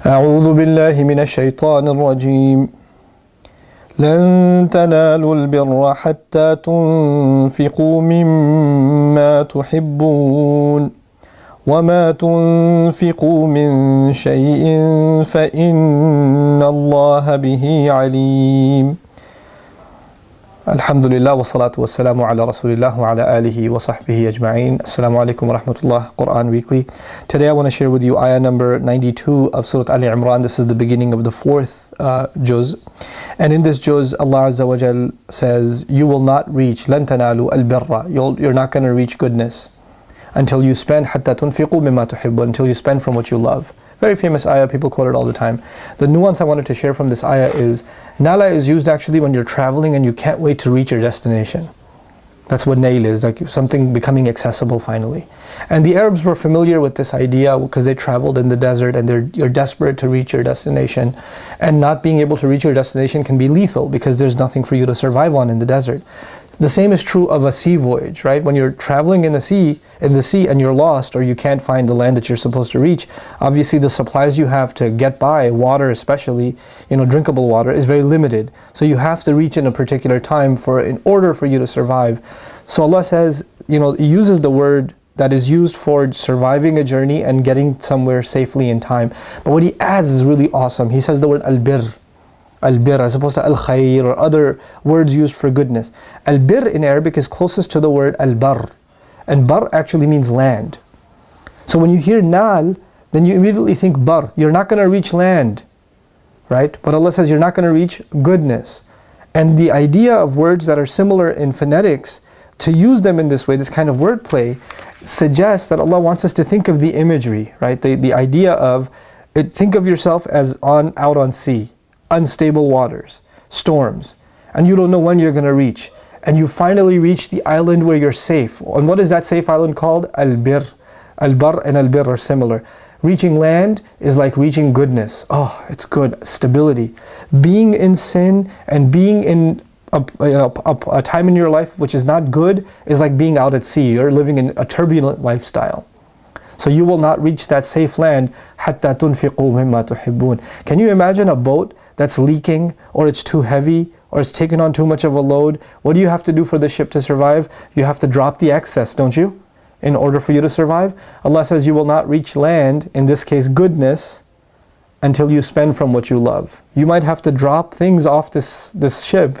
أعوذ بالله من الشيطان الرجيم لن تنالوا البر حتى تنفقوا مما تحبون وما تنفقوا من شيء فإن الله به عليم Alhamdulillah wa salatu wa salamu ala rasulillah wa ala alihi wa sahbihi ajma'in. Assalamu alaikum wa rahmatullah. Quran Weekly. Today I want to share with you ayah number 92 of Surah Ali Imran. This is the beginning of the fourth juz. And in this juz, Allah Azza wa Jal says, you will not reach, لَن تَنَالُوا الْبِرَّ. You're not going to reach goodness until you spend, حَتَّى تُنْفِقُوا مِمَّا تُحِبُّ, until you spend from what you love. Very famous ayah, people quote it all the time. The nuance I wanted to share from this ayah is, nala is used actually when you're traveling and you can't wait to reach your destination. That's what nail is, like something becoming accessible finally. And the Arabs were familiar with this idea because they traveled in the desert and you're desperate to reach your destination. And not being able to reach your destination can be lethal because there's nothing for you to survive on in the desert. The same is true of a sea voyage, right? When you're traveling in the sea and you're lost or you can't find the land that you're supposed to reach, obviously the supplies you have to get by, water especially, drinkable water, is very limited. So you have to reach in a particular time in order for you to survive. So Allah says, He uses the word that is used for surviving a journey and getting somewhere safely in time. But what He adds is really awesome. He says the word al-birr. Al-birr as opposed to al-khayr or other words used for goodness. Al-birr in Arabic is closest to the word al-barr. And bar actually means land. So when you hear nal, then you immediately think bar. You're not going to reach land, right? But Allah says you're not going to reach goodness. And the idea of words that are similar in phonetics, to use them in this way, this kind of wordplay, suggests that Allah wants us to think of the imagery, right? The idea of, think of yourself as out on sea. Unstable waters, storms, and you don't know when you're going to reach. And you finally reach the island where you're safe. And what is that safe island called? Al-birr. Al-bar and al-birr are similar. Reaching land is like reaching goodness. Oh, it's good. Stability. Being in sin and being in a time in your life which is not good is like being out at sea. You're living in a turbulent lifestyle. So you will not reach that safe land حَتَّى تُنْفِقُوا مِمَّا تُحِبُّونَ. Can you imagine a boat that's leaking, or it's too heavy, or it's taken on too much of a load? What do you have to do for the ship to survive? You have to drop the excess, don't you? In order for you to survive? Allah says you will not reach land, in this case goodness, until you spend from what you love. You might have to drop things off this ship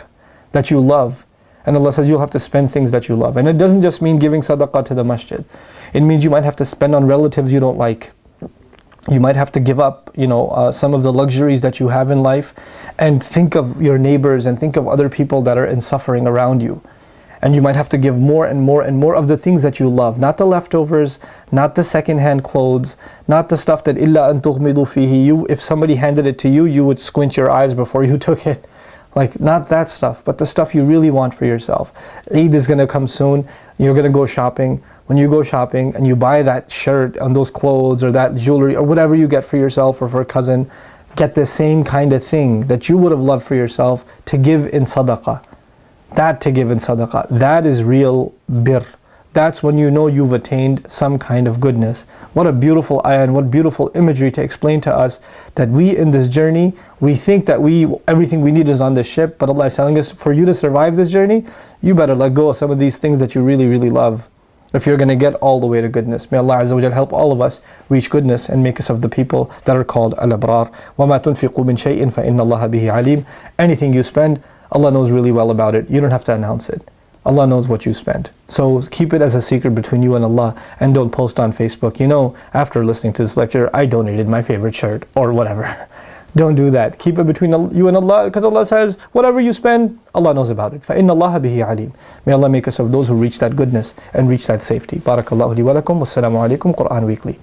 that you love. And Allah says you'll have to spend things that you love. And it doesn't just mean giving sadaqah to the masjid. It means you might have to spend on relatives you don't like. You might have to give up, some of the luxuries that you have in life, and think of your neighbors and think of other people that are in suffering around you. And you might have to give more and more and more of the things that you love. Not the leftovers, not the second-hand clothes, not the stuff that illa an tughmidu fihi. If somebody handed it to you, you would squint your eyes before you took it. Like, not that stuff, but the stuff you really want for yourself. Eid is going to come soon. You're going to go shopping. When you go shopping and you buy that shirt and those clothes or that jewelry or whatever you get for yourself or for a cousin, get the same kind of thing that you would have loved for yourself to give in sadaqah. To give in sadaqah. That is real birr. That's when you know you've attained some kind of goodness. What a beautiful ayah and what beautiful imagery to explain to us that we in this journey, we think that everything we need is on this ship, but Allah is telling us, for you to survive this journey, you better let go of some of these things that you really, really love, if you're going to get all the way to goodness. May Allah Azza wa Jal help all of us reach goodness and make us of the people that are called al-abrar. وَمَا تُنْفِقُوا مِنْ شَيْءٍ فَإِنَّ اللَّهَ بِهِ عَلِيمٌ. Anything you spend, Allah knows really well about it. You don't have to announce it. Allah knows what you spend. So keep it as a secret between you and Allah, and don't post on Facebook, after listening to this lecture, I donated my favorite shirt or whatever. Don't do that. Keep it between you and Allah, because Allah says, whatever you spend, Allah knows about it. فَإِنَّ اللَّهَ بِهِ عَلِيمٌ. May Allah make us of those who reach that goodness and reach that safety. Barakallahu li wa lakum. Wassalamu alaikum. Quran Weekly.